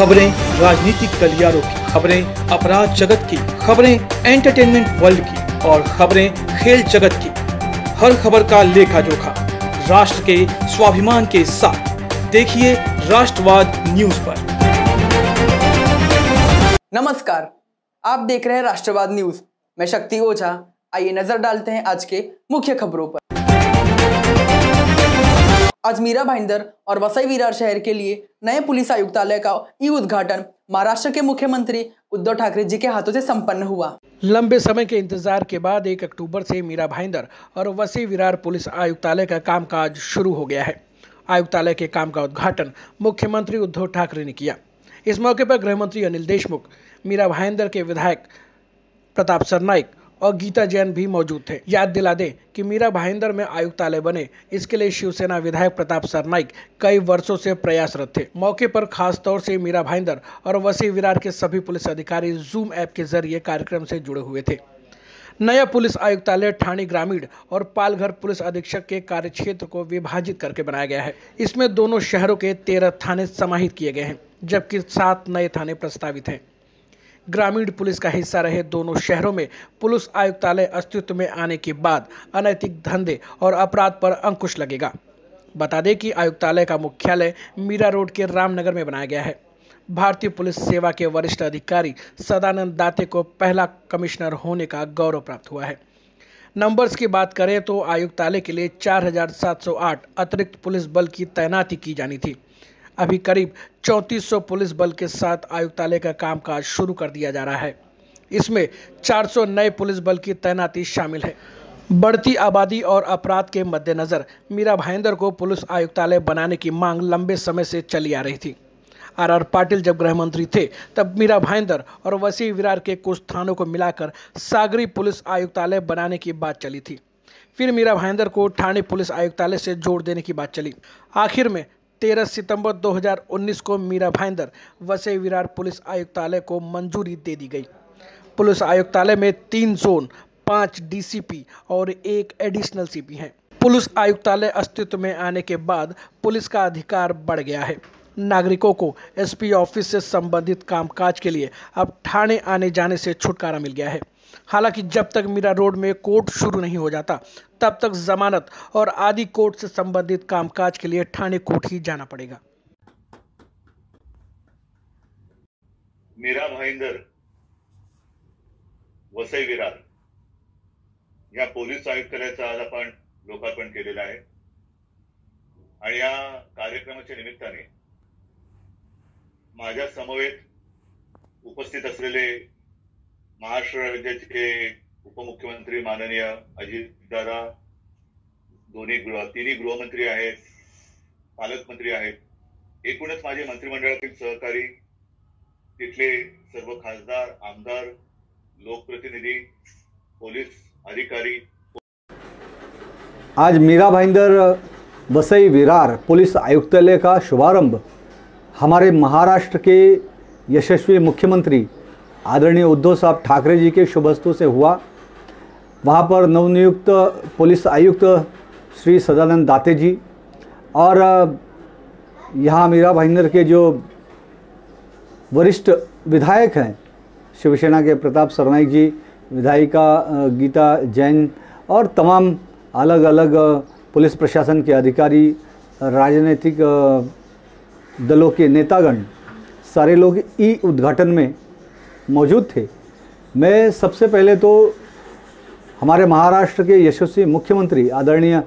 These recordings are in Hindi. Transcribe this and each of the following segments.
खबरें राजनीतिक गलियारों की, खबरें अपराध जगत की, खबरें एंटरटेनमेंट वर्ल्ड की और खबरें खेल जगत की। हर खबर का लेखा जोखा राष्ट्र के स्वाभिमान के साथ। देखिए राष्ट्रवाद न्यूज पर। नमस्कार, आप देख रहे हैं राष्ट्रवाद न्यूज। मैं शक्ति ओझा। आइए नजर डालते हैं आज के मुख्य खबरों पर। आज मीरा भाईंदर और वसई विरार शहर के लिए नए पुलिस आयुक्तालय का ई उद्घाटन महाराष्ट्र के मुख्यमंत्री उद्धव ठाकरे जी के हाथों से संपन्न हुआ। लंबे समय के इंतजार के बाद 1 अक्टूबर से मीरा भाईंदर और वसई विरार पुलिस आयुक्तालय का कामकाज शुरू हो गया है। आयुक्तालय के काम का उद्घाटन मुख्यमंत्री उद्धव ठाकरे ने किया। इस मौके पर गृह मंत्री अनिल देशमुख, मीरा भाईंदर के विधायक प्रताप सरनाइक और गीता जैन भी मौजूद थे। याद दिला दें कि मीरा भाईंदर में आयुक्तालय बने, इसके लिए शिवसेना विधायक प्रताप सरनाइक कई वर्षों से प्रयासरत थे। मौके पर खास तौर से मीरा भाईंदर और वसई विरार के सभी पुलिस अधिकारी जूम ऐप के जरिए कार्यक्रम से जुड़े हुए थे। नया पुलिस आयुक्तालय ठाणे ग्रामीण और पालघर पुलिस अधीक्षक के कार्यक्षेत्र को विभाजित करके बनाया गया है। इसमें दोनों शहरों के 13 थाने समाहित किए गए हैं, जबकि 7 नए थाने प्रस्तावित हैं। ग्रामीण पुलिस का हिस्सा रहे दोनों शहरों में पुलिस आयुक्तालय अस्तित्व में आने के बाद अनैतिक धंधे और अपराध पर अंकुश लगेगा। बता दें कि आयुक्तालय का मुख्यालय मीरा रोड के रामनगर में बनाया गया है। भारतीय पुलिस सेवा के वरिष्ठ अधिकारी सदानंद दाते को पहला कमिश्नर होने का गौरव प्राप्त हुआ है। नंबर्स की बात करें तो आयुक्तालय के लिए 4708 अतिरिक्त पुलिस बल की तैनाती की जानी थी। अभी करीब 3400 पुलिस बल के साथ आयुक्तालय का कामकाज शुरू कर दिया जा रहा है। इसमें 400 नए पुलिस बल की तैनाती शामिल है। बढ़ती आबादी और अपराध के मद्देनजर मीरा भाईंदर को पुलिस आयुक्तालय बनाने की मांग लंबे समय से चली आ रही थी। आर पाटिल जब गृह मंत्री थे तब मीरा भाईंदर और वसई विरार के कुछ थानों को मिलाकर सागरी पुलिस आयुक्तालय बनाने की बात चली थी। फिर मीरा भाईंदर को ठाणे पुलिस आयुक्तालय से जोड़ देने की बात चली। आखिर में 13 सितंबर 2019 को मीरा भाईंदर वसई विरार पुलिस आयुक्तालय को मंजूरी दे दी गई। पुलिस आयुक्तालय में 3 जोन, 5 डीसीपी और 1 एडिशनल सीपी हैं। पुलिस आयुक्तालय अस्तित्व में आने के बाद पुलिस का अधिकार बढ़ गया है। नागरिकों को एसपी ऑफिस से संबंधित कामकाज के लिए अब ठाणे आने जाने से छुटकारा मिल गया है। हालांकि जब तक मीरा रोड में कोर्ट शुरू नहीं हो जाता तब तक जमानत और आदि कोर्ट से संबंधित कामकाज के लिए ठाणे कोर्ट ही जाना पड़ेगा। मीरा भाईंदर वसई विरार या पोलीस आयुक्तालयाचं आज आपण लोकार्पण केलेलं आहे आणि या कार्यक्रमाच्या निमित्ताने माझ्या समवेत उपस्थित असलेले महाराष्ट्र राज्याचे उपमुख्यमंत्री माननीय अजितदादा, तिन्ही गृहमंत्री आहेत, पालकमंत्री आहेत, एकूणच माझे मंत्रिमंडळातील सहकारी, तिथले सर्व खासदार, आमदार, लोकप्रतिनिधी, पोलीस अधिकारी। आज मीरा भाईंदर वसई विरार पुलिस आयुक्तालय का शुभारंभ हमारे महाराष्ट्र के यशस्वी मुख्यमंत्री आदरणीय उद्धव साहब ठाकरे जी के शुभ हस्तों से हुआ। वहाँ पर नवनियुक्त पुलिस आयुक्त श्री सदानंद दाते जी और यहाँ मीरा भाईंदर के जो वरिष्ठ विधायक हैं, शिवसेना के प्रताप सरनाइक जी, विधायिका गीता जैन और तमाम अलग अलग पुलिस प्रशासन के अधिकारी, राजनीतिक दलों के नेतागण, सारे लोग ई उद्घाटन में मौजूद थे। मैं सबसे पहले तो हमारे महाराष्ट्र के यशस्वी मुख्यमंत्री आदरणीय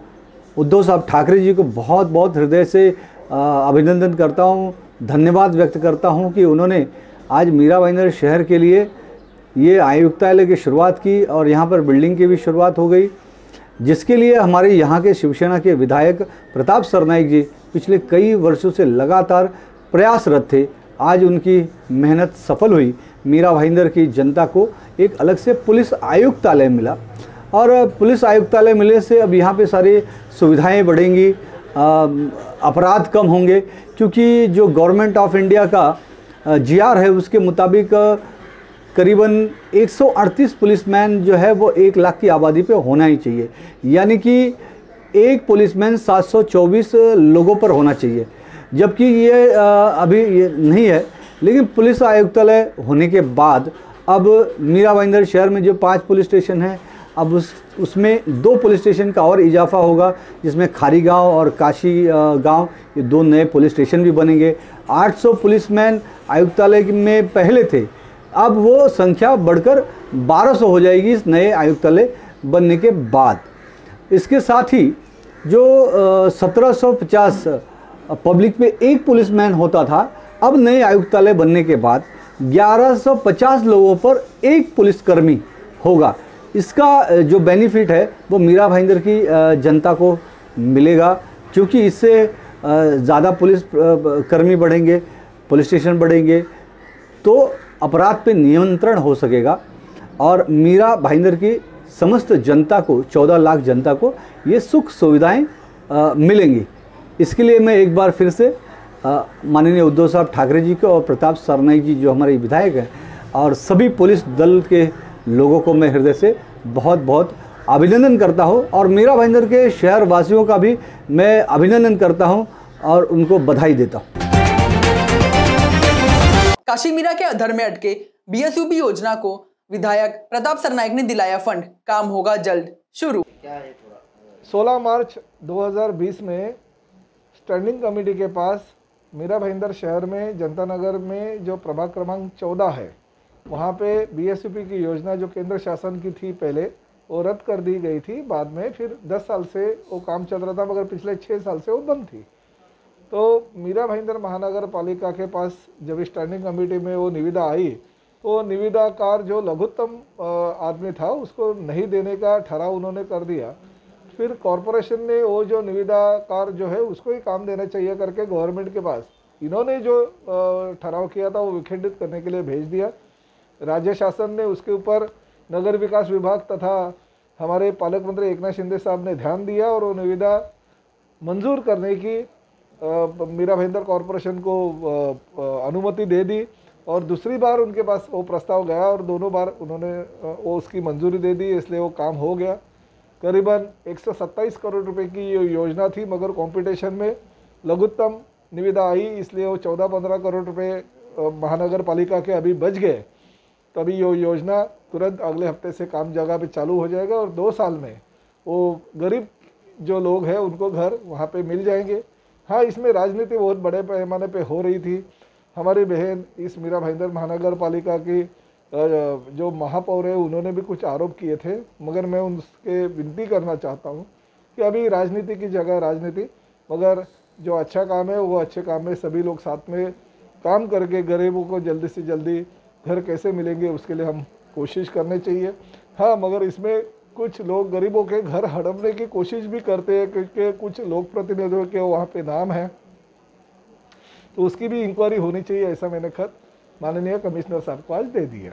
उद्धव साहब ठाकरे जी को बहुत बहुत हृदय से अभिनंदन करता हूँ, धन्यवाद व्यक्त करता हूँ कि उन्होंने आज मीरा भाईंदर शहर के लिए ये आयुक्तालय की शुरुआत की और यहाँ पर बिल्डिंग की भी शुरुआत हो गई, जिसके लिए हमारे यहाँ के शिवसेना के विधायक प्रताप सरनाइक जी पिछले कई वर्षों से लगातार प्रयासरत थे। आज उनकी मेहनत सफल हुई। मीरा भाईंदर की जनता को एक अलग से पुलिस आयुक्तालय मिला और पुलिस आयुक्तालय मिलने से अब यहाँ पे सारी सुविधाएं बढ़ेंगी, अपराध कम होंगे, क्योंकि जो गवर्नमेंट ऑफ इंडिया का जीआर है उसके मुताबिक करीबन 138 पुलिसमैन जो है वो 1 लाख की आबादी पे होना ही चाहिए, यानी कि एक पुलिसमैन 724 लोगों पर होना चाहिए। जबकि ये अभी ये नहीं है, लेकिन पुलिस आयुक्तालय होने के बाद अब मीरा भाईंदर शहर में जो 5 पुलिस स्टेशन हैं, अब उसमें 2 पुलिस स्टेशन का और इजाफा होगा, जिसमें खारी गांव और काशी गांव, ये 2 नए पुलिस स्टेशन भी बनेंगे। 800 पुलिसमैन आयुक्तालय में पहले थे, अब वो संख्या बढ़कर 1200 हो जाएगी इस नए आयुक्तालय बनने के बाद। इसके साथ ही जो 1750 पब्लिक में 1 पुलिसमैन होता था, अब नए आयुक्तालय बनने के बाद 1150 लोगों पर 1 पुलिसकर्मी होगा। इसका जो बेनिफिट है वो मीरा भाईंदर की जनता को मिलेगा, क्योंकि इससे ज़्यादा पुलिस कर्मी बढ़ेंगे, पुलिस स्टेशन बढ़ेंगे, तो अपराध पे नियंत्रण हो सकेगा और मीरा भाईंदर की समस्त जनता को, 14 लाख जनता को ये सुख सुविधाएं मिलेंगी। इसके लिए मैं एक बार फिर से माननीय उद्धव साहब ठाकरे जी को और प्रताप सरनाईक जी जो हमारे विधायक हैं और सभी पुलिस दल के लोगों को मैं हृदय से बहुत बहुत अभिनंदन करता हूं और मीरा भाईंदर के शहर वासियों का भी मैं अभिनंदन करता हूं और उनको बधाई देता हूं। काशी मीरा के अधर में अटके बीएसयूपी योजना को विधायक प्रताप सरनाईक ने दिलाया फंड, काम होगा जल्द शुरू। 16 मार्च 2020 में स्टैंडिंग कमेटी के पास मीरा भाईंदर शहर में जनता नगर में जो प्रभाग क्रमांक 14 है, वहाँ पे बीएसयूपी की योजना जो केंद्र शासन की थी पहले, वो रद्द कर दी गई थी। बाद में फिर 10 साल से वो काम चल रहा था, मगर पिछले 6 साल से वो बंद थी। तो मीरा भाईंदर महानगर पालिका के पास जब स्टैंडिंग कमेटी में वो निविदा आई, तो निविदाकार जो लघुत्तम आदमी था उसको नहीं देने का ठहराव उन्होंने कर दिया। फिर कॉरपोरेशन ने वो जो निविदाकार जो है उसको ही काम देना चाहिए करके गवर्नमेंट के पास इन्होंने जो ठहराव किया था वो विखंडित करने के लिए भेज दिया। राज्य शासन ने उसके ऊपर नगर विकास विभाग तथा हमारे पालक मंत्री एकनाथ शिंदे साहब ने ध्यान दिया और वो निविदा मंजूर करने की मीरा भाईंदर कॉरपोरेशन को अनुमति दे दी और दूसरी बार उनके पास वो प्रस्ताव गया और दोनों बार उन्होंने वो उसकी मंजूरी दे दी, इसलिए वो काम हो गया। करीबन 127 करोड़ रुपए की ये योजना थी, मगर कंपटीशन में लघुत्तम निविदा आई, इसलिए वो 14-15 करोड़ रुपए महानगर पालिका के अभी बच गए। तभी ये योजना तुरंत अगले हफ्ते से काम जगह पे चालू हो जाएगा और 2 साल में वो गरीब जो लोग हैं उनको घर वहाँ पे मिल जाएंगे। हाँ, इसमें राजनीति बहुत बड़े पैमाने पे हो रही थी। हमारी बहन इस मीरा भाईंदर महानगर पालिका की जो महापौर है उन्होंने भी कुछ आरोप किए थे, मगर मैं उनसे विनती करना चाहता हूँ कि अभी राजनीति की जगह राजनीति, मगर जो अच्छा काम है वो अच्छे काम में सभी लोग साथ में काम करके गरीबों को जल्दी से जल्दी घर कैसे मिलेंगे उसके लिए हम कोशिश करनी चाहिए। हाँ, मगर इसमें कुछ लोग गरीबों के घर हड़पने की कोशिश भी करते हैं, क्योंकि कुछ लोक प्रतिनिधियों के वहाँ पे नाम है, तो उसकी भी इंक्वायरी होनी चाहिए। ऐसा मैंने खत माननीय कमिश्नर साहब को आज दे दिया।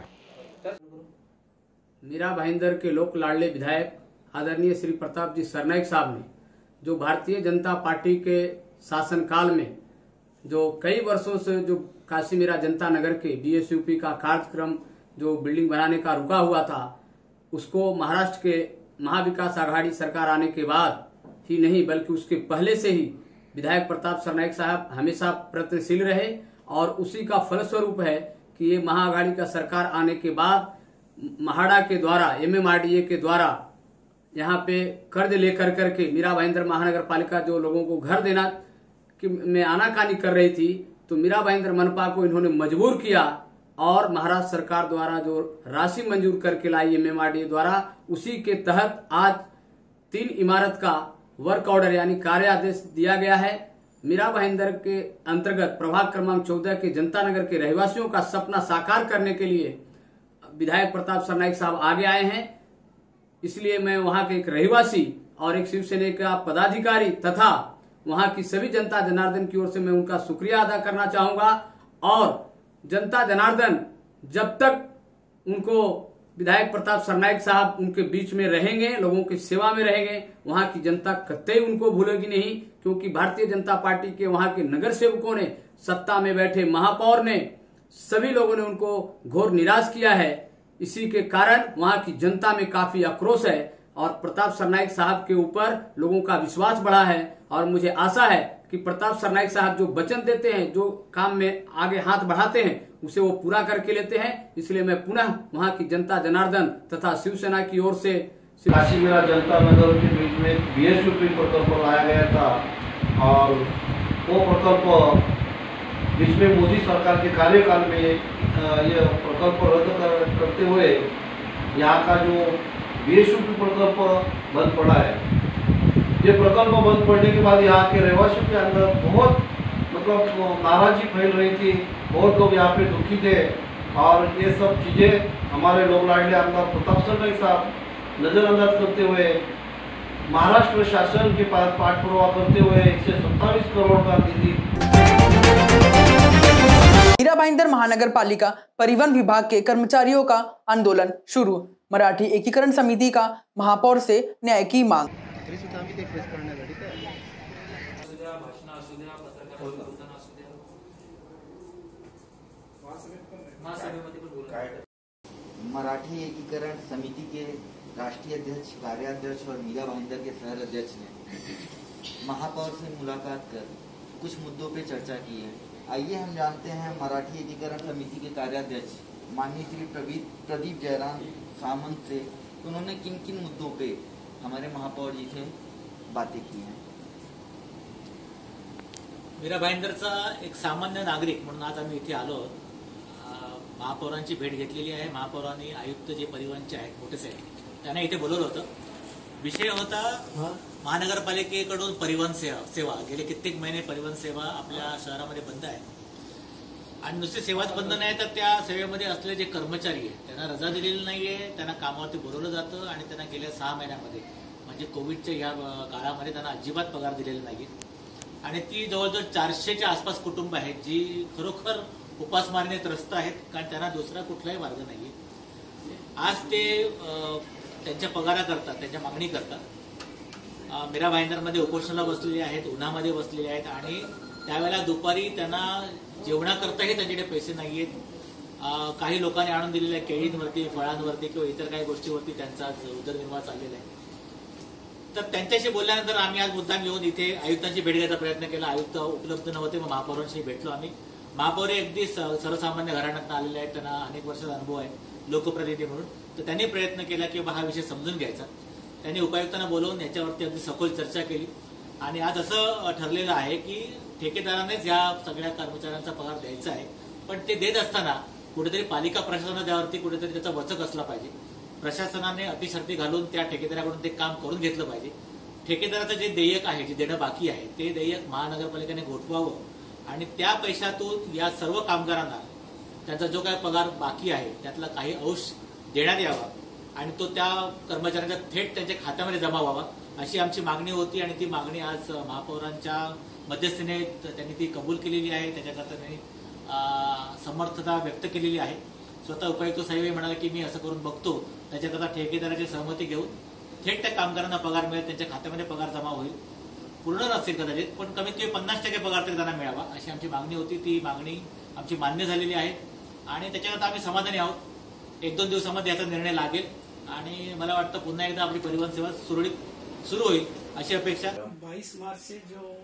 मीरा भाईंदर के लोक लाडले विधायक आदरणीय श्री प्रताप जी सरनाईक साहब ने जो भारतीय जनता पार्टी के शासनकाल में जो कई वर्षों से जो काशी मीरा जनता नगर के बीएसयूपी का कार्यक्रम जो बिल्डिंग बनाने का रुका हुआ था, उसको महाराष्ट्र के महाविकास आघाड़ी सरकार आने के बाद ही नहीं बल्कि उसके पहले से ही विधायक प्रताप सरनाईक साहब हमेशा प्रयत्नशील रहे और उसी का फलस्वरूप है कि ये महाआघाड़ी का सरकार आने के बाद महाडा के द्वारा एमएमआरडीए के द्वारा यहाँ पे कर्ज लेकर करके मीरा भाईंदर महानगर पालिका जो लोगों को घर देना में आनाकानी कर रही थी, तो मीरा भाईंदर मनपा को इन्होंने मजबूर किया और महाराष्ट्र सरकार द्वारा जो राशि मंजूर करके लाई एमएमआरडीए द्वारा, उसी के तहत आज 3 इमारत का वर्क ऑर्डर यानी कार्य आदेश दिया गया है। मीरा भाईंदर के अंतर्गत प्रभाग क्रमांक 14 के जनता नगर के रहवासियों का सपना साकार करने के लिए विधायक प्रताप सरनाईक साहब आगे आए हैं। इसलिए मैं वहां के एक रहवासी और एक शिवसेना का पदाधिकारी तथा वहां की सभी जनता जनार्दन की ओर से मैं उनका शुक्रिया अदा करना चाहूंगा। और जनता जनार्दन जब तक उनको विधायक प्रताप सरनाईक साहब उनके बीच में रहेंगे, लोगों की सेवा में रहेंगे, वहां की जनता कतई उनको भूलेगी नहीं, क्योंकि भारतीय जनता पार्टी के वहां के नगर सेवकों ने, सत्ता में बैठे महापौर ने, सभी लोगों ने उनको घोर निराश किया है। इसी के कारण वहां की जनता में काफी आक्रोश है और प्रताप सरनाईक साहब के ऊपर लोगों का विश्वास बढ़ा है और मुझे आशा है कि कि प्रताप सरनाईक साहब जो वचन देते हैं, जो काम में आगे हाथ बढ़ाते हैं, उसे वो पूरा करके लेते हैं। इसलिए मैं पुनः वहां की जनता जनार्दन तथा शिवसेना की ओर से काशी मीरा जनता नगर के बीच में बीएसयूपी प्रकल्प लाया गया था और वो प्रकल्प बीच में मोदी सरकार के कार्यकाल में ये प्रकल्प रद्द करते हुए यहाँ का जो बीएसयूपी प्रकल्प बंद पड़ा है। ये प्रकल्प बंद पड़ने के बाद यहाँ के रहवासियों के अंदर बहुत मतलब नाराजगी फैल रही थी। बहुत लोग यहाँ पे दुखी थे और ये सब चीज़ें हमारे लोक लाडले आमदार प्रताप सरनाईक साहब नजरअंदाज करते हुए महाराष्ट्र शासन के पास पाठपुरावा करते हुए 127 करोड़ का निधि। मीरा भाईंदर महानगर पालिका परिवहन विभाग के कर्मचारियों का आंदोलन शुरू। मराठी एकीकरण समिति का महापौर से न्याय की मांग। मराठी एकीकरण समिति के राष्ट्रीय अध्यक्ष, कार्याध्यक्ष और मीरा भाईंदर के शहर अध्यक्ष ने महापौर से मुलाकात कर कुछ मुद्दों पे चर्चा की है। आइए हम जानते हैं मराठी एकीकरण समिति के कार्याध्यक्ष माननीय श्री प्रदीप जयराम सामंत से उन्होंने किन किन मुद्दों पे हमारे महापौर जी से बातें की हैं। मीरा भाईंदरचा एक सामान्य नागरिक म्हणून आज आम्ही इथे आलो। महापौरांची भेट घेतलेली आहे। महापौरांनी आयुक्त जे परिवहनचे आहेत मोठे साहेब त्यांना इथे बोलवलं होतं। विषय होता महानगरपालिकेकडून परिवहन सेवा गेले कित्येक महिने परिवहन सेवा आपल्या शहरामध्ये बंद आहे आणि नुसती सेवाच बंद नाही तर त्या सेवेमध्ये असलेले जे कर्मचारी आहेत त्यांना रजा दिलेली नाहीये, त्यांना कामावरती बोलवलं जातं आणि त्यांना गेल्या 6 महिन्यामध्ये म्हणजे कोविडच्या या काळामध्ये त्यांना अजिबात पगार दिलेले नाहीत आणि ती जवळजवळ 400च्या आसपास कुटुंब आहेत जी खरोखर उपासमारीने त्रस्त आहेत, कारण त्यांना दुसरा कुठलाही मार्ग नाहीये। आज ते त्यांच्या पगाराकरता, त्यांच्या मागणी करता मीरा भाईंदरमध्ये उपोषणाला बसलेले आहेत, उन्हामध्ये बसलेले आहेत आणि त्यावेळेला दुपारी त्यांना जेवणाकरताही त्यांच्याकडे पैसे नाहीयेत। काही लोकांनी आणून दिलेल्या केळींवरती, फळांवरती किंवा इतर काही गोष्टीवरती त्यांचा उदरनिर्वाह चाललेला आहे। तर त्यांच्याशी बोलल्यानंतर आम्ही आज मुद्दाम येऊन इथे आयुक्तांची भेट घ्यायचा प्रयत्न केला। आयुक्त उपलब्ध नव्हते, मग महापौरांशी भेटलो आम्ही। महापौर अगदी सर्वसामान्य घराण्यातून आलेले आहेत, त्यांना अनेक वर्षाचा अनुभव आहे लोकप्रतिनिधी म्हणून। तर त्यांनी प्रयत्न केला की हा विषय समजून घ्यायचा। त्यांनी उपायुक्तांना बोलवून याच्यावरती अगदी सखोल चर्चा केली आणि आज असं ठरलेलं आहे की ठेकेदारानेच या सगळ्या कर्मचाऱ्यांचा पगार द्यायचा आहे, पण ते देत असताना कुठेतरी पालिका प्रशासनाने त्यावरती कुठेतरी त्याचा वचक असला पाहिजे। प्रशासनाने अटीशर्ती घालून त्या ठेकेदाराकडून ते काम करून घेतलं पाहिजे। ठेकेदाराचं जे देयक आहे, जे देणं बाकी आहे, ते देयक महानगरपालिकेने गोठवावं आणि त्या पैशातून या सर्व कामगारांना त्यांचा जो काही पगार बाकी आहे त्यातला काही अंश देण्यात यावा आणि तो त्या कर्मचाऱ्यांच्या थेट त्यांच्या खात्यामध्ये जमा व्हावा अशी आमची मागणी होती आणि ती मागणी आज महापौरांच्या मध्यस्थीने त्यांनी ती कबूल केलेली आहे। त्याच्याकरता त्यांनी समर्थता व्यक्त केलेली आहे। स्वतः उपायुक्त साहेब म्हणाले की मी असं करून बघतो, त्याच्याकरता ठेकेदाराची सहमती घेऊन थेट त्या कामगारांना पगार मिळेल, त्यांच्या खात्यामध्ये पगार जमा होईल। पूर्ण नसेल कदाचित, पण कमीत कमी 50% पगार तरी त्यांना मिळावा अशी आमची मागणी होती। ती मागणी आमची मान्य झालेली आहे आणि त्याच्याकरता आम्ही समाधानी आहोत। 1-2 दिवसामध्ये याचा निर्णय लागेल आणि मला वाटतं पुन्हा एकदा आपली परिवहन सेवा सुरळीत सुरू होईल अशी अपेक्षा। 22 मार्च से जो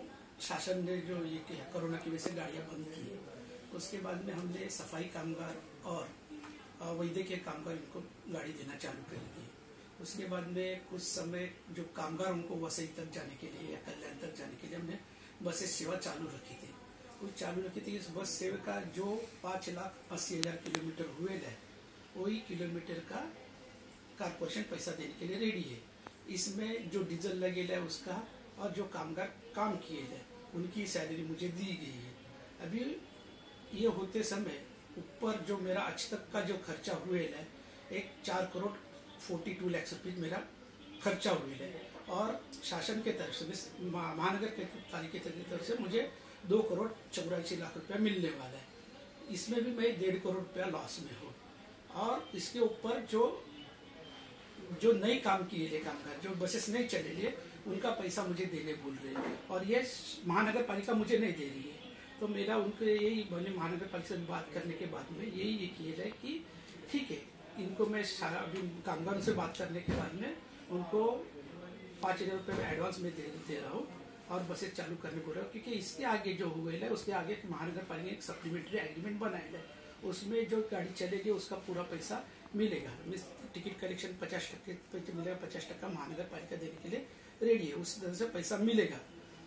शासन ने जो ये किया, कोरोना की वजह से गाड़ियां बंद की, उसके बाद में हमने सफाई कामगार और वैद्यकीय कामगार इनको गाड़ी देना चालू कर दी। उसके बाद में कुछ समय जो कामगार उनको वसई तक जाने के लिए या कल्याण तक जाने के लिए हमने बसेस सेवा चालू रखी थी। वो चालू रखी थी। इस बस सेवा का जो 5,80,000 किलोमीटर हुए है, वही किलोमीटर का कारपोरेशन पैसा देने के लिए रेडी है। इसमें जो डीजल लगेगा है उसका और जो कामगार काम किए हैं उनकी सैलरी मुझे दी गई है। अभी ये होते समय ऊपर जो मेरा आज तक का जो खर्चा हुए है, एक 4,42 लाख रुपये मेरा खर्चा हुए है और शासन के तरफ से, महानगर पालिका की तरफ से मुझे 2,84 लाख रुपया मिलने वाला है। इसमें भी मैं 1.5 करोड़ रुपया लॉस में हूँ और इसके ऊपर जो नए काम किए थे कामगार, जो बसेस नहीं चले लिए, उनका पैसा मुझे देने बोल रहे हैं और ये महानगर पालिका मुझे नहीं दे रही है। तो मेरा उनको यही, मैंने महानगर पालिका से बात करने के बाद में यही ये किया जाए कि ठीक है, इनको मैं सारा अभी कामगारों से बात करने के बाद में उनको 5,000 रुपये में एडवांस में दे रहा हूँ और बसें चालू करने को रहे, क्योंकि इसके आगे जो हुए है उसके आगे महानगर पालिका एक सप्लीमेंट्री एग्रीमेंट बनाया है, उसमें जो गाड़ी चलेगी उसका पूरा पैसा मिलेगा। टिकट कलेक्शन 50% मिलेगा, 50% महानगर पालिका देने के लिए रेडी है, उस तरह से पैसा मिलेगा।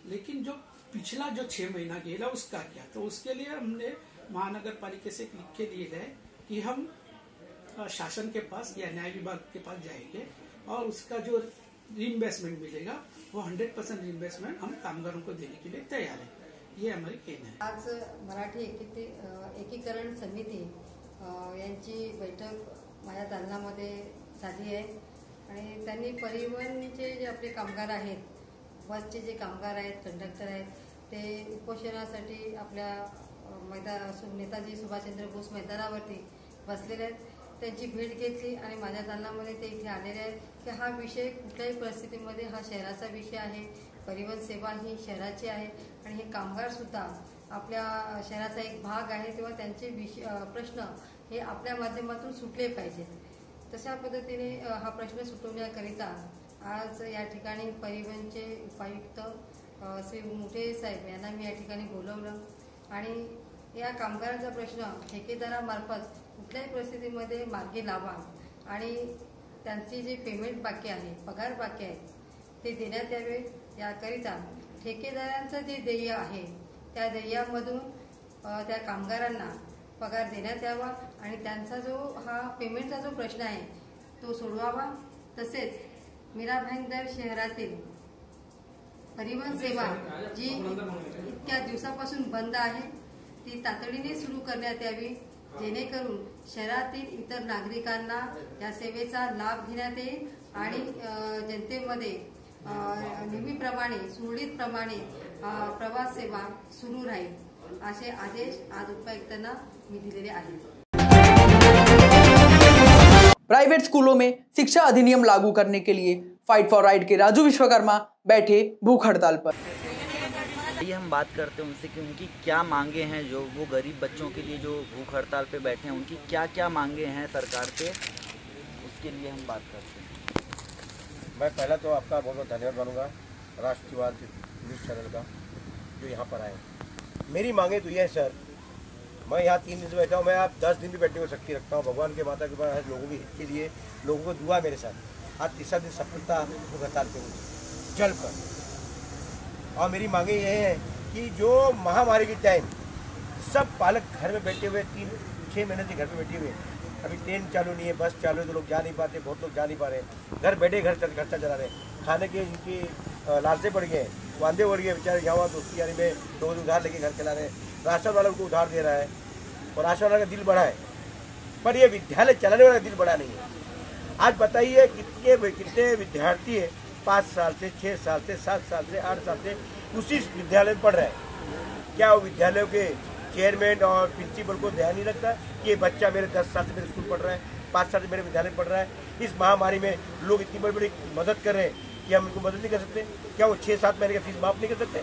लेकिन जो पिछला जो 6 महीना गेला उसका क्या, तो उसके लिए हमने महानगर पालिका से लिख के लिए गए कि हम शासन के पास या न्याय विभाग के पास जाएंगे और उसका जो रीइंबर्समेंट मिलेगा वो 100% रीइंबर्समेंट हम कामगारों को देने के लिए तैयार है, ये हमारी कहना है। आज मराठी एकीकरण समिती यांची बैठक माझ्या दालनामध्ये झाली आहे आणि त्यांनी परिवहनचे जे आपले कामगार आहेत, बसचे जे कामगार आहेत, कंडक्टर आहेत, ते उपोषणासाठी आपल्या नेताजी सुभाषचंद्र बोस मैदानावरती बसलेले आहेत, त्यांची भेट घेतली आणि माझ्या दालनामध्ये ते इथे आलेले आहेत की हा विषय कुठल्याही परिस्थितीमध्ये हा शहराचा विषय आहे, परिवहन सेवा ही शहराची आहे आणि हे कामगार सुद्धा आपल्या शहराचा एक भाग आहे, तेव्हा त्यांचे प्रश्न हे आपल्या माध्यमातून सुटले पाहिजेत। तशा पद्धतीने हा प्रश्न सुटवण्याकरिता आज या ठिकाणी परिवहनचे उपायुक्त श्री मुठे साहेब यांना मी या ठिकाणी बोलवलं आणि या कामगारांचा प्रश्न ठेकेदारामार्फत कुठल्याही परिस्थितीमध्ये मार्गी लावा आणि त्यांची जे पेमेंट बाकी आहे, पगार बाकी आहे, ते देण्यात यावे। याकरिता ठेकेदारांचं जे देय आहे त्या देयामधून त्या कामगारांना पगार देण्यात यावा आणि त्यांचा जो हा पेमेंटचा जो प्रश्न आहे तो सोडवावा। तसेच मीरा भाईंदर शहरातील परिवहन सेवा जी इतक्या दिवसापासून बंद आहे ती तातडीने सुरू करण्यात यावी, जेणेकरून शहरातील इतर नागरिकांना या सेवेचा लाभ घेण्यात येईल आणि जनतेमध्ये नेहमीप्रमाणे सुरळीतप्रमाणे प्रवास सेवा सुरू राहील, असे आदेश आज उपायुक्तांना मी दिलेले आहेत। प्राइवेट स्कूलों में शिक्षा अधिनियम लागू करने के लिए फाइट फॉर राइट के राजू विश्वकर्मा बैठे भूख हड़ताल पर। ये हम बात करते हैं उनसे कि उनकी क्या मांगे हैं, जो वो गरीब बच्चों के लिए जो भूख हड़ताल पे बैठे हैं उनकी क्या क्या मांगे हैं सरकार से, उसके लिए हम बात करते हैं। मैं पहला तो आपका बहुत बहुत धन्यवाद मानूंगा राष्ट्रवाद न्यूज़ चैनल का जो यहाँ पर आए। मेरी मांगे तो ये है सर, मैं यहाँ 3 दिन से बैठा हूँ, मैं आप 10 दिन भी बैठने को शक्ति रखता हूँ, भगवान के माता के पास लोगों के हित के लिए, लोगों को दुआ मेरे साथ। आज 3रा दिन सफलता भूख हड़ताल पे हुई जल पर, और मेरी मांगे ये हैं कि जो महामारी के टाइम सब पालक घर में बैठे हुए 3-6 महीने से घर में बैठे हुए, अभी ट्रेन चालू नहीं है, बस चालू है तो लोग जा नहीं पाते, बहुत लोग जा नहीं पा रहे, घर बैठे खर्चा चला रहे, खाने के इनकी लालचे पड़ गए, वांदे बढ़ गए बेचारे, यहाँ दोस्ती यानी में लोग उधार लेके घर चला रहे, राशन वाला उनको उधार दे रहा है और राशन वाला का दिल बड़ा है, पर ये विद्यालय चलाने वाला दिल बड़ा नहीं है। आज बताइए कितने विद्यार्थी है 5 साल से, 6 साल से, 7 साल से, 8 साल से उसी विद्यालय में पढ़ रहे हैं। क्या वो विद्यालयों के चेयरमैन और प्रिंसिपल को ध्यान नहीं रखता कि ये बच्चा मेरे 10 साल से मेरे स्कूल पढ़ रहा है, 5 साल से मेरे विद्यालय में पढ़ रहा है। इस महामारी में लोग इतनी बड़ी बड़ी मदद कर रहे हैं कि हम उनको मदद नहीं कर सकते? क्या वो 6-7 महीने की फीस माफ नहीं कर सकते?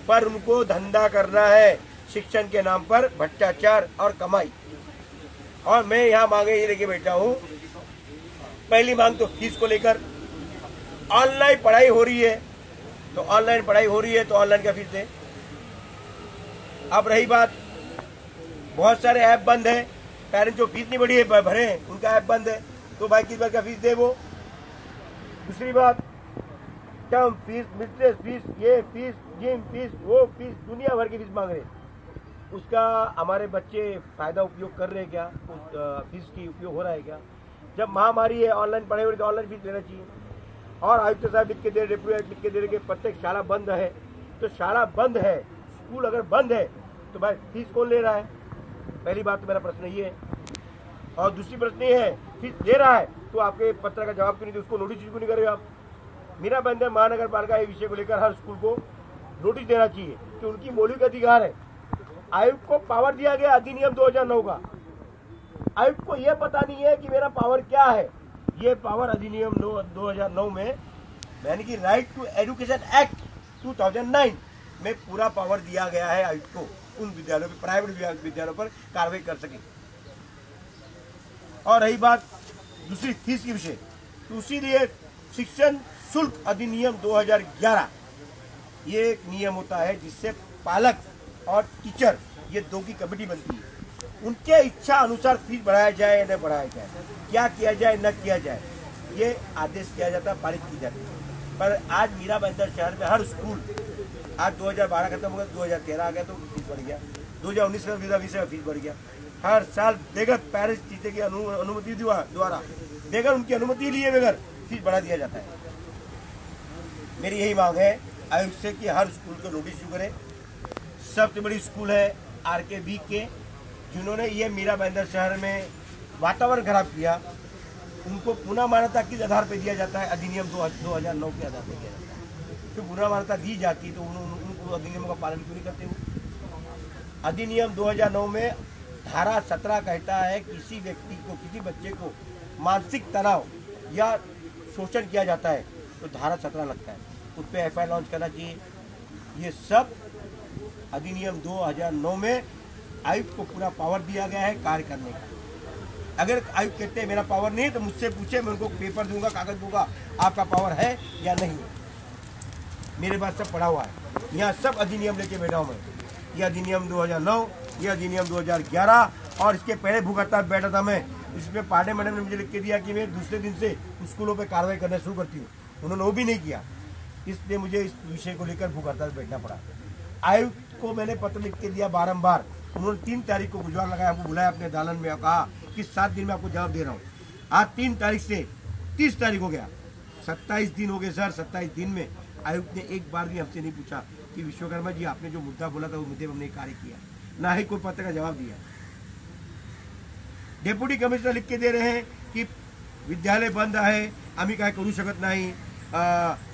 पर उनको धंधा करना है, शिक्षण के नाम पर भ्रष्टाचार और कमाई। और मैं यहाँ मांगे ये लेके बैठा हूँ। पहली मांग तो फीस को लेकर, ऑनलाइन पढ़ाई हो रही है तो ऑनलाइन पढ़ाई हो रही है तो ऑनलाइन का फीस दें। अब रही बात, बहुत सारे ऐप बंद है, पेरेंट्स जो फीस नहीं बढ़ी है भरे हैं उनका ऐप बंद है, तो भाई किस बार का फीस दे वो। दूसरी बात, टर्म फीस, मिस्ट्रेस फीस, ये फीस, जिम फीस, वो फीस, दुनिया भर की फीस मांग रहे। उसका हमारे बच्चे फायदा उपयोग कर रहे हैं क्या? उस फीस की उपयोग हो रहा है क्या? जब महामारी है, ऑनलाइन पढ़ाई हो रही तो ऑनलाइन फीस लेना चाहिए। और आयुक्त साहब लिख के दे रहे, लिख के दे रहे कि प्रत्येक शाला बंद है, तो शाला बंद है, स्कूल अगर बंद है तो भाई फीस कौन ले रहा है? पहली बात तो मेरा प्रश्न ये है। और दूसरी प्रश्न ये है, फीस दे रहा है तो आपके पत्र का जवाब क्यों नहीं, उसको नोटिस क्यों नहीं कर रहे आप? मीरा भाईंदर महानगर पालिका ये विषय को लेकर हर स्कूल को नोटिस देना चाहिए कि उनकी मौलिक अधिकार है। आयुक्त को पावर दिया गया अधिनियम 2009 का, आयुक्त को यह पता नहीं है कि मेरा पावर क्या है। ये पावर अधिनियम 2009 में यानी कि राइट टू एजुकेशन एक्ट 2009 में पूरा पावर दिया गया है आयुक्त को उन विद्यालयों पर, प्राइवेट विद्यालयों पर कार्रवाई कर सके। और रही बात दूसरी फीस के विषय, तो इसीलिए शिक्षण शुल्क अधिनियम 2011 ये एक नियम होता है जिससे पालक और टीचर ये दो की कमेटी बनती है, उनके इच्छा अनुसार फीस बढ़ाया जाए या न बढ़ाया जाए, क्या किया जाए न किया जाए, ये आदेश किया जाता है, पारित की जाती है। पर आज मीरा भाईंदर शहर में हर स्कूल, आज 2012 खत्म हो गया, 2013 आ गया तो फीस बढ़ गया, 2019 का 2020 का फीस बढ़ गया। हर साल बगैर पेरेंट्स टीचर की अनुमति द्वारा बगैर उनकी अनुमति लिए बगैर फीस बढ़ा दिया जाता है। मेरी यही मांग है आयुक्त से कि हर स्कूल को नोटिस इशू करें। सबसे बड़ी स्कूल है RKB के, जिन्होंने ये मीरा भाईंदर शहर में वातावरण खराब किया, उनको पुनः मान्यता किस आधार पर दिया जाता है? अधिनियम 2009 के आधार पर दिया जाता है। तो पुनः मान्यता दी जाती तो उनको अधिनियम का पालन क्यों नहीं करते हो? अधिनियम 2009 में धारा 17 कहता है किसी व्यक्ति को, किसी बच्चे को मानसिक तनाव या शोषण किया जाता है तो धारा 17 लगता है, उस पर FIR लॉन्च करना चाहिए। ये सब अधिनियम 2009 में आयुक्त को पूरा पावर दिया गया है कार्य करने का। अगर आयुक्त कहते हैं मेरा पावर नहीं तो मुझसे पूछे, मैं उनको पेपर दूंगा, कागज दूंगा, आपका पावर है या नहीं। मेरे पास सब पढ़ा हुआ है, यहाँ सब अधिनियम लेके बैठा हूँ मैं। यह अधिनियम 2009, यह अधिनियम 2011 और इसके पहले भूख हड़ताल बैठा था मैं, इसमें पांडे मैडम ने मुझे लिख के दिया कि मैं दूसरे दिन से स्कूलों पे कार्रवाई करना शुरू करती हूँ, उन्होंने वो भी नहीं किया, इसलिए मुझे इस विषय को लेकर भूख हड़ताल बैठना पड़ा। आयुक्त को मैंने पत्र लिख के दिया बारंबार, उन्होंने 3 तारीख को गुजरात लगाया, हमको बुलाया अपने दालन में और कहा कि 7 दिन में आपको जवाब दे रहा हूँ। आज 3 तारीख से 30 तारीख हो गया, 27 दिन हो गए सर। 27 दिन में आयुक्त ने एक बार भी हमसे नहीं पूछा कि विश्वकर्मा जी आपने जो मुद्दा बोला था वो मुद्दे पर हमने कार्य किया, ना ही कोई पत्र का जवाब दिया। डेप्यूटी कमिश्नर लिख के दे रहे हैं कि विद्यालय बंद आहे, आम्ही काय करू शकत नाही,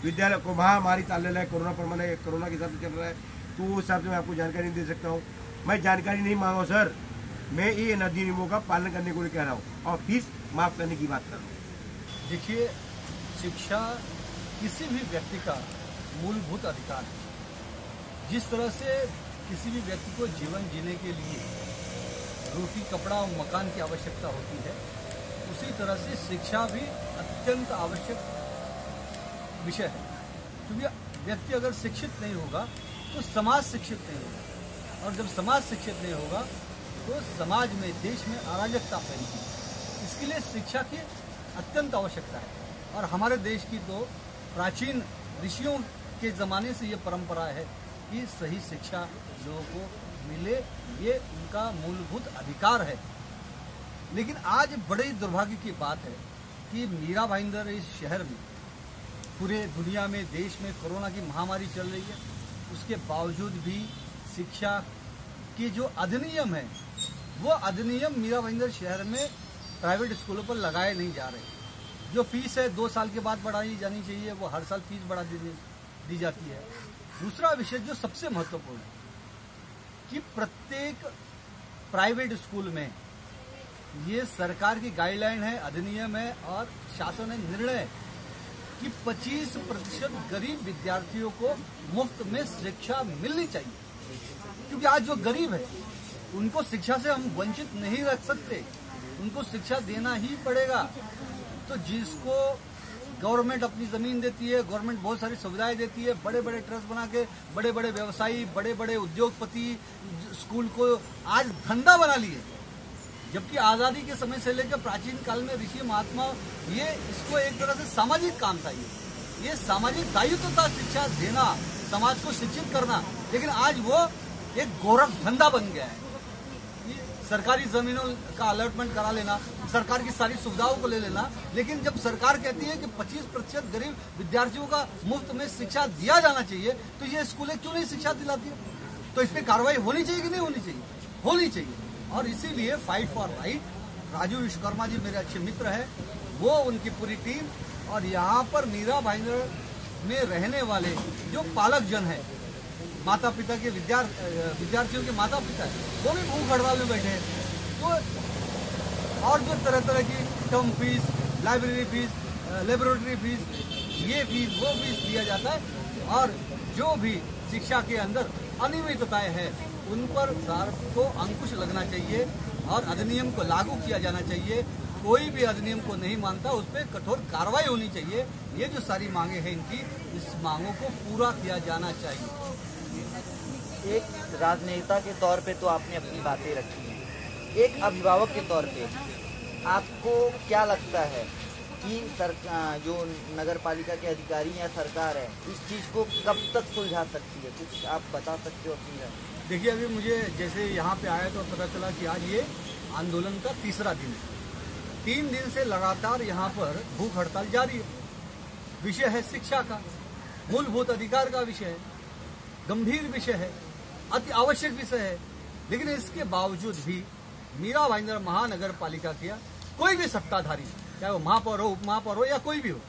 विद्यालय को महामारी चाललेला है, कोरोना प्रमाणे कोरोना के हिसाब से चल रहा है, तो उस हिसाब से मैं आपको जानकारी नहीं दे सकता हूँ। मैं जानकारी नहीं मांगा सर, मैं ये अधिनियमों का पालन करने को कह रहा हूँ और फीस माफ करने की बात कर रहा हूँ। देखिए, शिक्षा किसी भी व्यक्ति का मूलभूत अधिकार है। जिस तरह से किसी भी व्यक्ति को जीवन जीने के लिए रोटी, कपड़ा और मकान की आवश्यकता होती है, उसी तरह से शिक्षा भी अत्यंत आवश्यक विषय है। क्योंकि व्यक्ति अगर शिक्षित नहीं होगा तो समाज शिक्षित नहीं होगा, और जब समाज शिक्षित नहीं होगा तो समाज में, देश में अराजकता फैलेगी। इसके लिए शिक्षा की अत्यंत आवश्यकता है। और हमारे देश की तो प्राचीन ऋषियों के ज़माने से ये परंपरा है कि सही शिक्षा लोगों को मिले, ये उनका मूलभूत अधिकार है। लेकिन आज बड़े दुर्भाग्य की बात है कि मीरा भाईंदर इस शहर में, पूरे दुनिया में, देश में कोरोना की महामारी चल रही है, उसके बावजूद भी शिक्षा के जो अधिनियम है, वो अधिनियम मीरा भाईंदर शहर में प्राइवेट स्कूलों पर लगाए नहीं जा रहे। जो फीस है 2 साल के बाद बढ़ाई जानी चाहिए, वो हर साल फीस बढ़ा दी जाती है। दूसरा विषय जो सबसे महत्वपूर्ण है कि प्रत्येक प्राइवेट स्कूल में ये सरकार की गाइडलाइन है, अधिनियम है और शासन ने निर्णय कि 25% गरीब विद्यार्थियों को मुफ्त में शिक्षा मिलनी चाहिए। क्योंकि आज जो गरीब है उनको शिक्षा से हम वंचित नहीं रख सकते, उनको शिक्षा देना ही पड़ेगा। तो जिसको गवर्नमेंट अपनी ज़मीन देती है, गवर्नमेंट बहुत सारी सुविधाएं देती है, बड़े बड़े ट्रस्ट बना के बड़े बड़े व्यवसायी, बड़े बड़े उद्योगपति स्कूल को आज धंधा बना लिए। जबकि आज़ादी के समय से लेकर प्राचीन काल में ऋषि महात्मा ये इसको एक तरह से सामाजिक काम था, ये सामाजिक दायित्व था शिक्षा देना, समाज को शिक्षित करना। लेकिन आज वो एक गोरख धंधा बन गया है। सरकारी जमीनों का अलॉटमेंट करा लेना, सरकार की सारी सुविधाओं को ले लेना, लेकिन जब सरकार कहती है कि 25% गरीब विद्यार्थियों का मुफ्त में शिक्षा दिया जाना चाहिए, तो ये स्कूलें क्यों नहीं शिक्षा दिलाती है? तो इस पर कार्रवाई होनी चाहिए कि नहीं होनी चाहिए? होनी चाहिए। और इसीलिए fight for right, Raju Vishwakarma ji मेरे अच्छे मित्र हैं, वो उनकी पूरी टीम और यहाँ पर मीरा भाईंदर में रहने वाले जो पालक जन है, माता पिता के विद्यार्थियों के माता पिता है, वो भी भूख हड़ताल में बैठे हैं। तो और जो तरह तरह की term fees, library fees, laboratory fees, ये फीस वो फीस दिया जाता है। और जो भी शिक्षा के अंदर अनियमितताएं हैं उन पर सरकार को अंकुश लगना चाहिए और अधिनियम को लागू किया जाना चाहिए। कोई भी अधिनियम को नहीं मानता उस पर कठोर कार्रवाई होनी चाहिए। ये जो सारी मांगे हैं इनकी, इस मांगों को पूरा किया जाना चाहिए। एक राजनेता के तौर पे तो आपने अपनी बातें रखी हैं, एक अभिभावक के तौर पे आपको क्या लगता है कि जो नगर पालिका के अधिकारी या सरकार है इस चीज़ को कब तक सुलझा सकती है? कुछ आप बता सकते हो अपनी राय? देखिए, अभी मुझे जैसे यहाँ पे आया तो पता चला कि आज ये आंदोलन का तीसरा दिन है। 3 दिन से लगातार यहाँ पर भूख हड़ताल जारी है। विषय है शिक्षा का, मूलभूत अधिकार का विषय है, गंभीर विषय है, अति आवश्यक विषय है। लेकिन इसके बावजूद भी मीरा भाईंदर महानगर पालिका के कोई भी सत्ताधारी, चाहे वो महापौर हो, उप महापौर हो या कोई भी हो,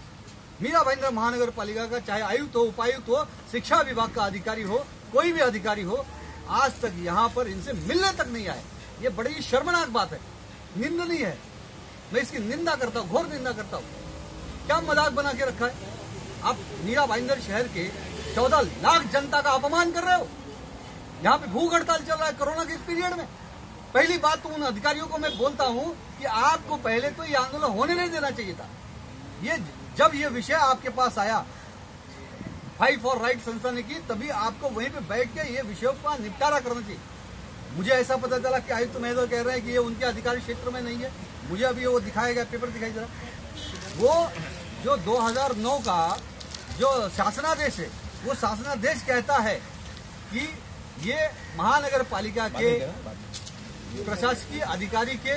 मीरा भाईंदर महानगर पालिका का चाहे आयुक्त हो, उपायुक्त हो, शिक्षा विभाग का अधिकारी हो, कोई भी अधिकारी हो, आज तक यहाँ पर इनसे मिलने तक नहीं आए। ये बड़ी ही शर्मनाक बात है, निंदनीय है। मैं इसकी निंदा करता हूँ, घोर निंदा करता हूँ। क्या मजाक बना के रखा है? आप मीरा भाईंदर शहर के 14 लाख जनता का अपमान कर रहे हो। यहाँ पे भूख हड़ताल चल रहा है कोरोना के इस पीरियड में। पहली बात तो उन अधिकारियों को मैं बोलता हूँ कि आपको पहले तो ये आंदोलन होने नहीं देना चाहिए था। जब ये विषय आपके पास आया, फाइट फॉर राइट संस्था ने की, तभी आपको वहीं पे बैठ के ये विषयों का निपटारा करना चाहिए। मुझे ऐसा पता चला कि आयुक्त महोदय कह रहे हैं कि ये उनके अधिकारी क्षेत्र में नहीं है। मुझे अभी वो दिखाया गया, पेपर दिखाई दे रहा। वो जो 2009 का जो शासनादेश है, वो शासनादेश कहता है कि ये महानगर पालिका के प्रशासकीय अधिकारी के,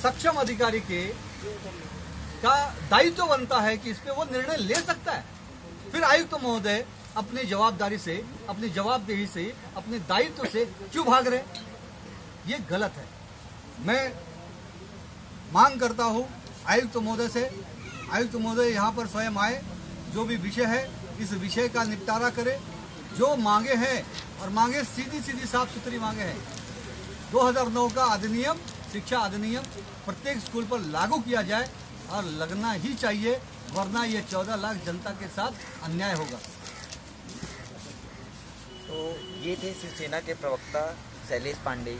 सक्षम अधिकारी के का दायित्व बनता है कि इस पे वो निर्णय ले सकता है। फिर आयुक्त महोदय अपनी जवाबदारी से, अपनी जवाबदेही से, अपने दायित्व से क्यों भाग रहे? ये गलत है। मैं मांग करता हूँ आयुक्त महोदय से, आयुक्त महोदय यहाँ पर स्वयं आए, जो भी विषय है इस विषय का निपटारा करे। जो मांगे हैं, और मांगे सीधी सीधी साफ सुथरी मांगे हैं, 2009 का अधिनियम, शिक्षा अधिनियम प्रत्येक स्कूल पर लागू किया जाए और लगना ही चाहिए, वरना ये 14 लाख जनता के साथ अन्याय होगा। तो ये थे शिवसेना के प्रवक्ता शैलेश पांडे।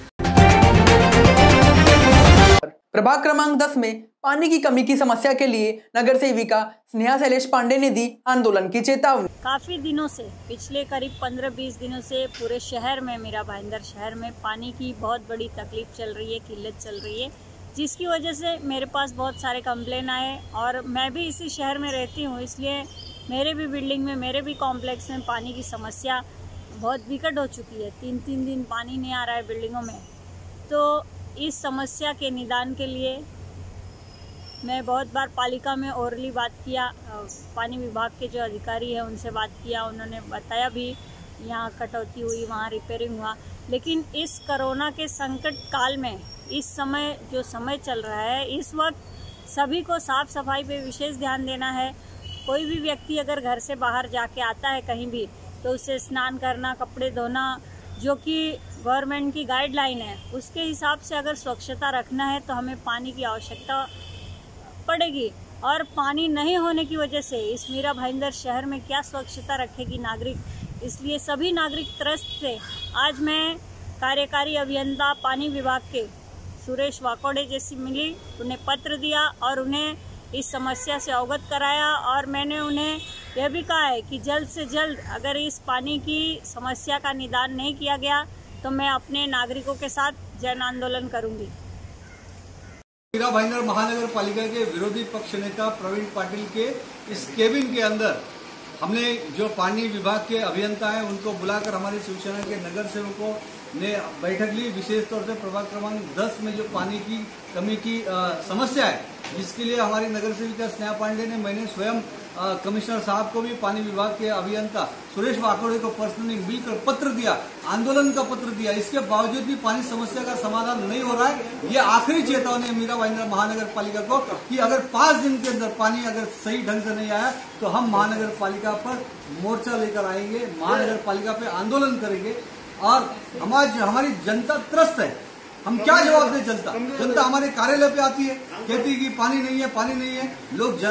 प्रभाग क्रमांक 10 में पानी की कमी की समस्या के लिए नगर सेविका स्नेहा शैलेश पांडे ने दी आंदोलन की चेतावनी। काफी दिनों से, पिछले करीब 15-20 दिनों से पूरे शहर में, मीरा भाईंदर शहर में पानी की बहुत बड़ी तकलीफ चल रही है, किल्लत चल रही है, जिसकी वजह से मेरे पास बहुत सारे कंप्लेन आए। और मैं भी इसी शहर में रहती हूँ, इसलिए मेरे भी बिल्डिंग में, मेरे भी कॉम्प्लेक्स में पानी की समस्या बहुत विकट हो चुकी है। 3-3 दिन पानी नहीं आ रहा है बिल्डिंगों में। तो इस समस्या के निदान के लिए मैं बहुत बार पालिका में ओरली बात किया, पानी विभाग के जो अधिकारी हैं उनसे बात किया, उन्होंने बताया भी यहाँ कटौती हुई, वहाँ रिपेयरिंग हुआ। लेकिन इस कोरोना के संकट काल में, इस समय जो समय चल रहा है, इस वक्त सभी को साफ सफाई पे विशेष ध्यान देना है। कोई भी व्यक्ति अगर घर से बाहर जाके आता है कहीं भी, तो उसे स्नान करना, कपड़े धोना, जो कि गवर्नमेंट की गाइडलाइन है, उसके हिसाब से अगर स्वच्छता रखना है तो हमें पानी की आवश्यकता पड़ेगी। और पानी नहीं होने की वजह से इस मीरा भाईंदर शहर में क्या स्वच्छता रखेगी नागरिक, इसलिए सभी नागरिक त्रस्त थे। आज मैं कार्यकारी अभियंता पानी विभाग के सुरेश वाकोड़े जैसी मिली, उन्हें पत्र दिया और उन्हें इस समस्या से अवगत कराया। और मैंने उन्हें यह भी कहा है कि जल्द से जल्द अगर इस पानी की समस्या का निदान नहीं किया गया तो मैं अपने नागरिकों के साथ जन आंदोलन करूंगी। मीरा भाईंदर महानगर पालिका के विरोधी पक्ष नेता प्रवीण पाटिल के इस केबिन के अंदर हमने जो पानी विभाग के अभियंता हैं उनको बुलाकर हमारी शिवसेना के नगर सेवकों ने बैठक ली। विशेष तौर से प्रभाग क्रमांक 10 में जो पानी की कमी की समस्या है, जिसके लिए हमारी नगर सेविका स्नेहा पांडे ने, मैंने स्वयं कमिश्नर साहब को भी, पानी विभाग के अभियंता सुरेश वाकोड़े को पर्सनली मिलकर पत्र दिया, आंदोलन का पत्र दिया। इसके बावजूद भी पानी समस्या का समाधान नहीं हो रहा है। ये आखिरी चेतावनी है मीरा भाईंदर महानगर पालिका को कि अगर 5 दिन के अंदर पानी अगर सही ढंग से नहीं आया तो हम महानगर पालिका पर मोर्चा लेकर आएंगे, महानगर पालिका पे आंदोलन करेंगे। और हमारी जनता त्रस्त है, हम क्या जवाब दें? जनता हमारे कार्यालय पे आती है, कहती है कि पानी नहीं है, पानी नहीं है। लोग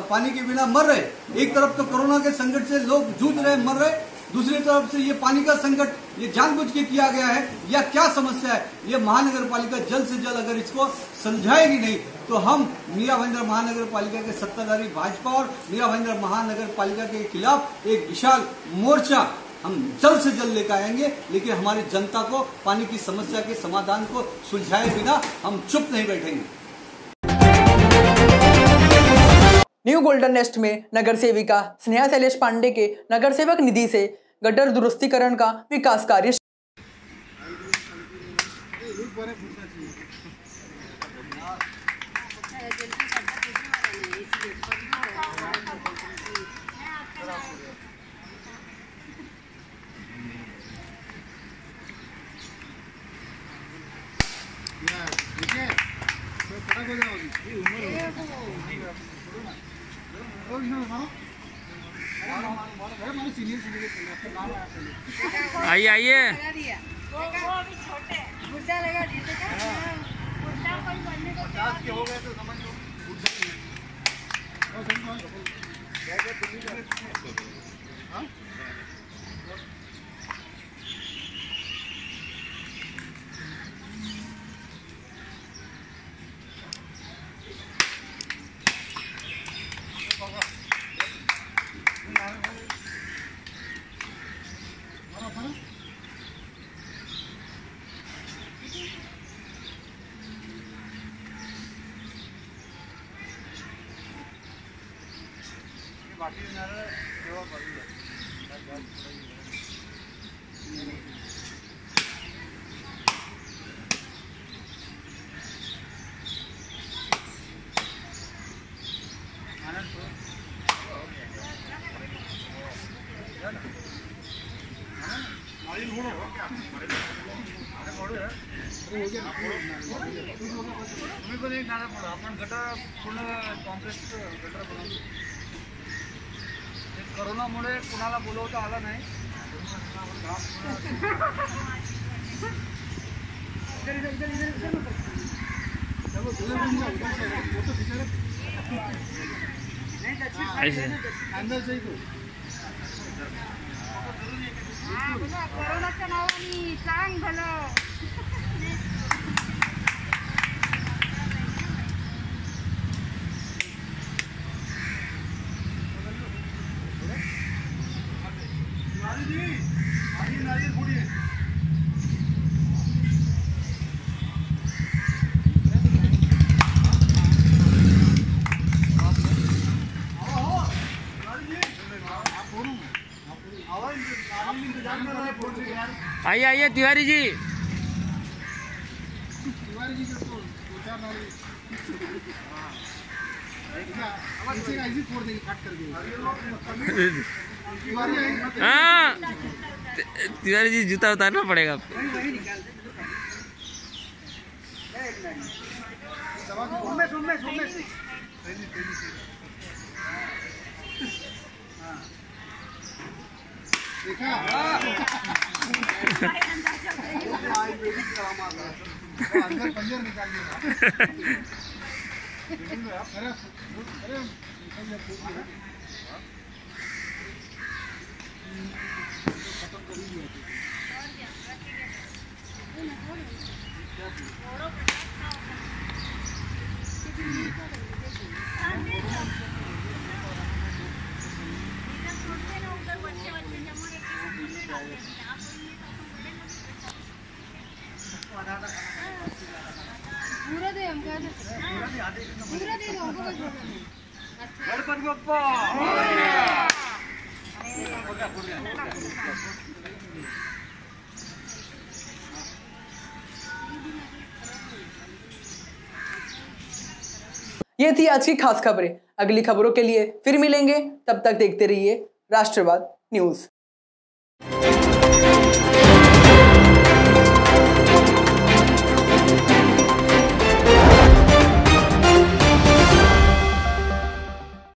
पानी के बिना मर रहे। एक तरफ तो कोरोना के संकट से लोग जूझ रहे, मर रहे, दूसरी तरफ से ये पानी का संकट ये जानबूझ के किया गया है या क्या समस्या है, ये महानगर पालिका जल्द से जल्द अगर इसको सुलझाएगी नहीं तो हम मीरा भाईंदर महानगर पालिका के सत्ताधारी भाजपा और मीरा भाईंदर महानगर पालिका के खिलाफ एक विशाल मोर्चा हम जल्द से जल्द लेकर आएंगे। लेकिन हमारी जनता को पानी की समस्या के समाधान को सुलझाए बिना हम चुप नहीं बैठेंगे। न्यू गोल्डन नेस्ट में नगर सेविका स्नेहा शैलेश पांडे के नगर सेवक निधि से गटर दुरुस्तीकरण का विकास कार्य। आइए आइए हो गए तो समझ लो आपण गटर पूर्ण कॉन्क्रीट गटर बनवतो. कोरोनामुळे कुणाला बोलवता आलं नाही. कोरोनाच्या नावाने सांग झालं. आइए आइए तिवारी जी. हाँ तिवारी जी जूता उतारना पड़ेगा. गणपति बप्पा. ये थी आज की खास खबरें. अगली खबरों के लिए फिर मिलेंगे. तब तक देखते रहिए राष्ट्रवाद न्यूज.